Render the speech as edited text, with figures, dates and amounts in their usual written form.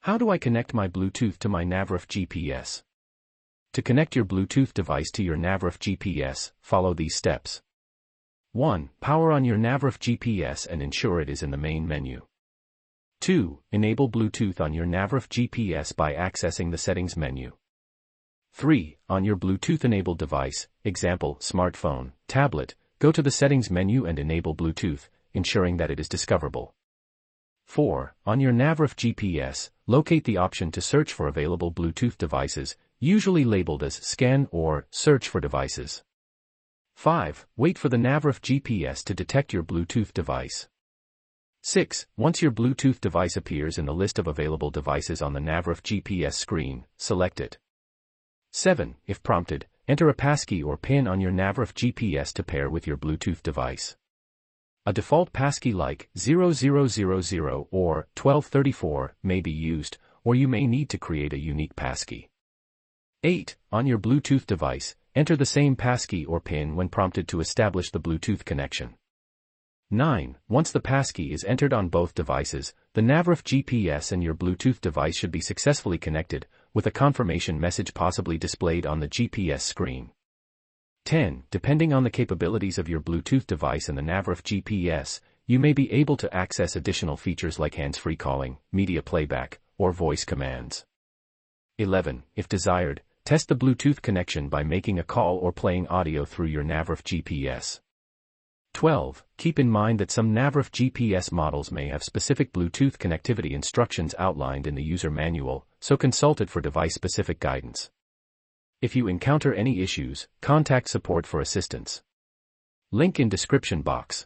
How do I connect my Bluetooth to my Navruf GPS? To connect your Bluetooth device to your Navruf GPS, follow these steps. 1. Power on your Navruf GPS and ensure it is in the main menu. 2. Enable Bluetooth on your Navruf GPS by accessing the Settings menu. 3. On your Bluetooth-enabled device, example, smartphone, tablet, go to the Settings menu and enable Bluetooth, ensuring that it is discoverable. 4. On your Navruf GPS, locate the option to search for available Bluetooth devices, usually labeled as Scan or Search for Devices. 5. Wait for the Navruf GPS to detect your Bluetooth device. 6. Once your Bluetooth device appears in the list of available devices on the Navruf GPS screen, select it. 7. If prompted, enter a passkey or PIN on your Navruf GPS to pair with your Bluetooth device. A default passkey like 0000 or 1234 may be used, or you may need to create a unique passkey. 8. On your Bluetooth device, enter the same passkey or PIN when prompted to establish the Bluetooth connection. 9. Once the passkey is entered on both devices, the Navruf GPS and your Bluetooth device should be successfully connected, with a confirmation message possibly displayed on the GPS screen. 10. Depending on the capabilities of your Bluetooth device and the Navruf GPS, you may be able to access additional features like hands-free calling, media playback, or voice commands. 11. If desired, test the Bluetooth connection by making a call or playing audio through your Navruf GPS. 12. Keep in mind that some Navruf GPS models may have specific Bluetooth connectivity instructions outlined in the user manual, so consult it for device-specific guidance. If you encounter any issues, contact support for assistance. Link in description box.